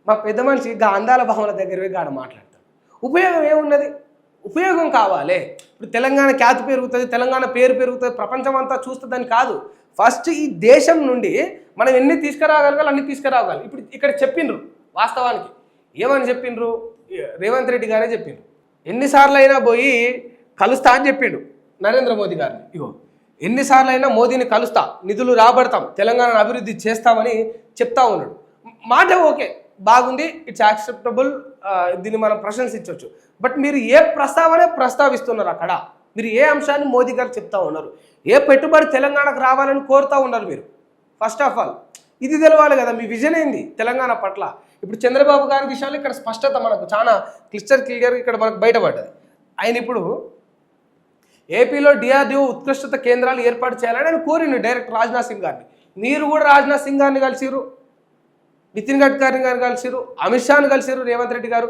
మా పెద్ద మనిషి గా అందాల భావన దగ్గర పోయి గాడ మాట్లాడతాడు. ఉపయోగం ఏమున్నది? ఉపయోగం కావాలి. ఇప్పుడు తెలంగాణ ఖ్యాతి పెరుగుతుంది, తెలంగాణ పేరు పెరుగుతుంది, ప్రపంచం అంతా చూస్తుందని కాదు. ఫస్ట్ ఈ దేశం నుండి మనం ఎన్ని తీసుకురాగలగాలి అన్ని తీసుకురాగలి. ఇప్పుడు ఇక్కడ చెప్పిండ్రు వాస్తవానికి ఏమని చెప్పిండ్రు, రేవంత్ రెడ్డి గారే చెప్పిండ్రు. ఎన్నిసార్లు అయినా పోయి కలుస్తా అని చెప్పిండు నరేంద్ర మోదీ గారిని. ఇగో ఎన్నిసార్లు అయినా మోదీని కలుస్తా, నిధులు రాబడతాం, తెలంగాణను అభివృద్ధి చేస్తామని చెప్తా ఉన్నాడు. మాట ఓకే, బాగుంది, ఇట్స్ యాక్సెప్టబుల్, దీన్ని మనం ప్రశంసించవచ్చు. బట్ మీరు ఏ ప్రస్తావిస్తున్నారు అక్కడ? మీరు ఏ అంశాన్ని మోదీ గారు చెప్తా ఉన్నారు? ఏ పెట్టుబడి తెలంగాణకు రావాలని కోరుతూ ఉన్నారు మీరు? ఫస్ట్ ఆఫ్ ఆల్ ఇది తెలవాలి కదా, మీ విజన్ ఏంది తెలంగాణ పట్ల. ఇప్పుడు చంద్రబాబు గారి విషయాలు ఇక్కడ స్పష్టత మనకు చాలా క్లియర్గా ఇక్కడ మనకు బయటపడ్డది. ఆయన ఇప్పుడు ఏపీలో డిఆర్డీఓ ఉత్కృష్టత కేంద్రాలు ఏర్పాటు చేయాలని ఆయన కోరిండు డైరెక్ట్ రాజ్నాథ్ సింగ్ గారిని. మీరు కూడా రాజ్నాథ్ సింగ్ గారిని కలిసిరు, నితిన్ గడ్కరీ గారిని కలిసిరు, అమిత్ షాని కలిసిరు, రేవంత్ రెడ్డి గారు.